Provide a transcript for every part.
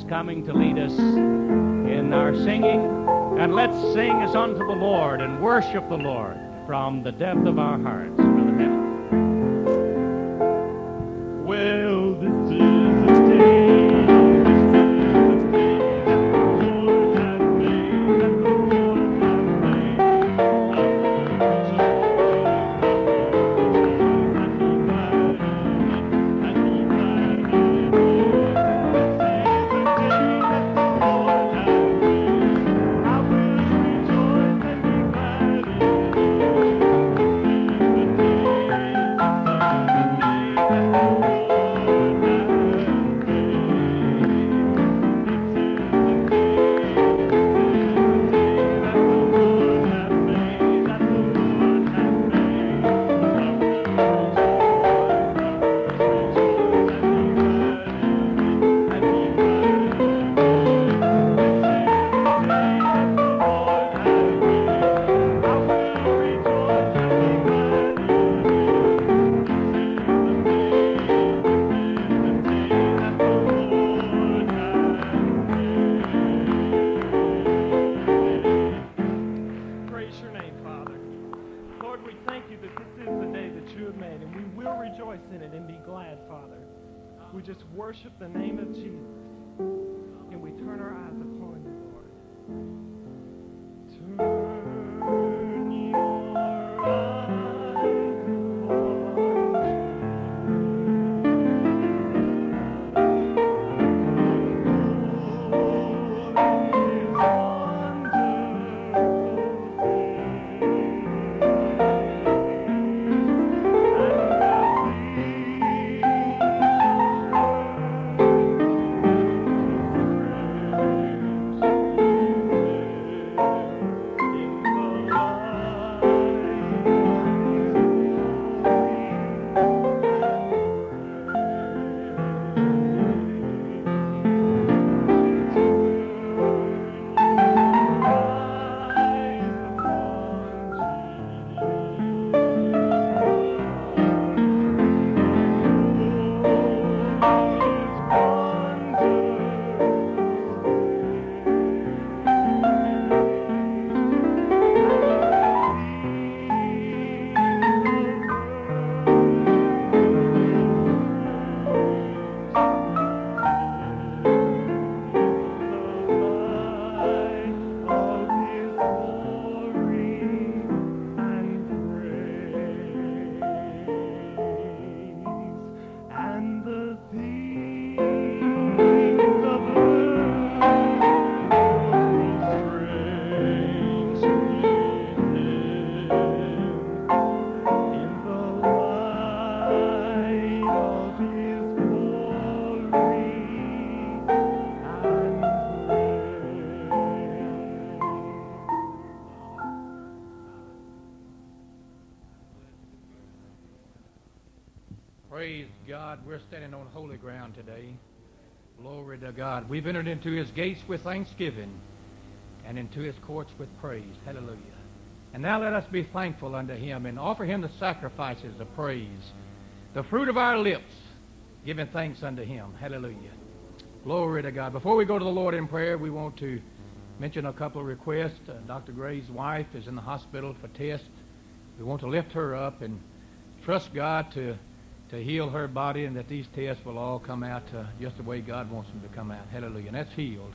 is coming to lead us in our singing. And let's sing as unto the Lord and worship the Lord from the depth of our hearts. Brother Hammond. Well, this is a day. Worship the name of Jesus, and we turn our eyes upon you, Lord. Turn your eyes Praise God. We're standing on holy ground today. Glory to God. We've entered into his gates with thanksgiving and into his courts with praise. Hallelujah. And now let us be thankful unto him and offer him the sacrifices of praise, the fruit of our lips, giving thanks unto him. Hallelujah. Glory to God. Before we go to the Lord in prayer, we want to mention a couple of requests. Dr. Gray's wife is in the hospital for tests. We want to lift her up and trust God to heal her body, and that these tests will all come out just the way God wants them to come out. Hallelujah. And that's healed.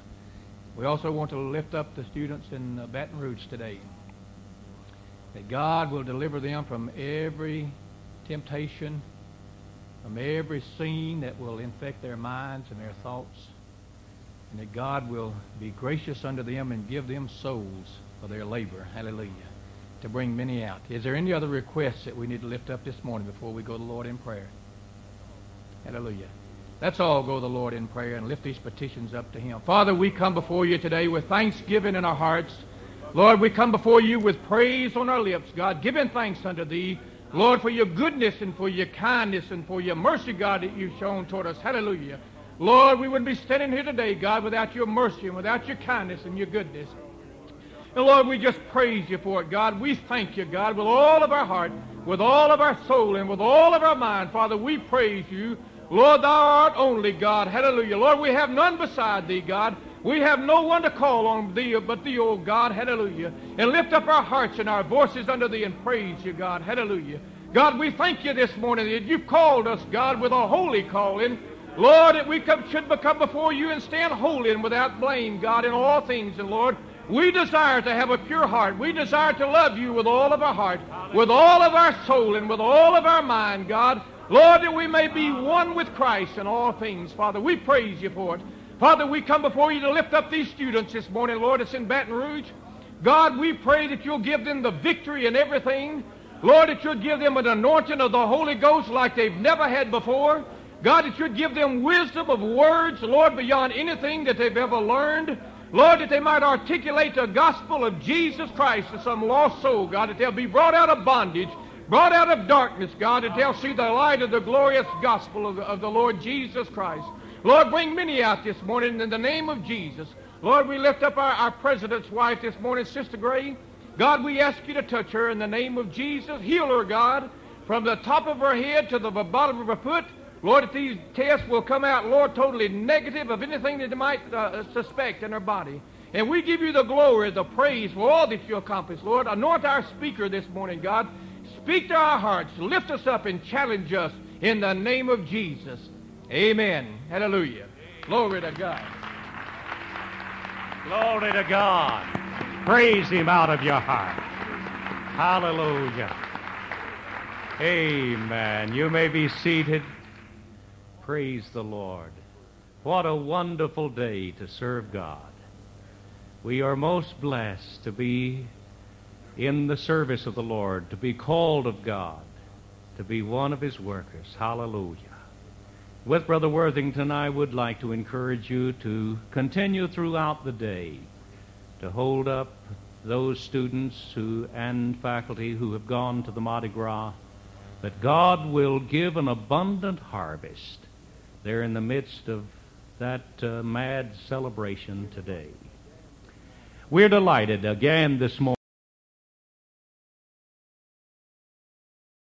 We also want to lift up the students in Baton Rouge today, that God will deliver them from every temptation, from every sin that will infect their minds and their thoughts, and that God will be gracious unto them and give them souls for their labor. Hallelujah. To bring many out. Is there any other requests that we need to lift up this morning before we go to the Lord in prayer? Hallelujah. Let's all go to the Lord in prayer and lift these petitions up to him. Father, we come before you today with thanksgiving in our hearts. Lord, we come before you with praise on our lips, God, giving thanks unto thee, Lord, for your goodness and for your kindness and for your mercy, God, that you've shown toward us. Hallelujah. Lord, we wouldn't be standing here today, God, without your mercy and without your kindness and your goodness. And Lord, we just praise you for it, God. We thank you, God, with all of our heart, with all of our soul, and with all of our mind. Father, we praise you Lord, thou art only God. Hallelujah. Lord, we have none beside thee, God. We have no one to call on thee but thee, O God. Hallelujah. And lift up our hearts and our voices unto thee and praise you, God. Hallelujah. God, we thank you this morning that you've called us, God, with a holy calling. Lord, that we should come before you and stand holy and without blame, God, in all things. And Lord, we desire to have a pure heart. We desire to love you with all of our heart, with all of our soul, and with all of our mind, God. Lord, that we may be one with Christ in all things. Father, we praise you for it. Father, we come before you to lift up these students this morning, Lord, it's in Baton Rouge. God, we pray that you'll give them the victory in everything. Lord, that you'll give them an anointing of the Holy Ghost like they've never had before. God, that you'd give them wisdom of words, Lord, beyond anything that they've ever learned. Lord, that they might articulate the gospel of Jesus Christ to some lost soul, God, that they'll be brought out of bondage, brought out of darkness, God, that they'll see the light of the glorious gospel of the Lord Jesus Christ. Lord, bring many out this morning in the name of Jesus. Lord, we lift up our president's wife this morning, Sister Gray. God, we ask you to touch her in the name of Jesus. Heal her, God, from the top of her head to the bottom of her foot. Lord, that these tests will come out, Lord, totally negative of anything that they might suspect in her body. And we give you the glory, the praise for all that you accomplish, Lord. Anoint our speaker this morning, God. Speak to our hearts. Lift us up and challenge us in the name of Jesus. Amen. Hallelujah. Glory to God. Glory to God. Praise him out of your heart. Hallelujah. Amen. You may be seated. Praise the Lord. What a wonderful day to serve God. We are most blessed to be in the service of the Lord, to be called of God, to be one of his workers. Hallelujah. With Brother Worthington, I would like to encourage you to continue throughout the day to hold up those students and faculty who have gone to the Mardi Gras, that God will give an abundant harvest. They're in the midst of that mad celebration today. We're delighted again this morning.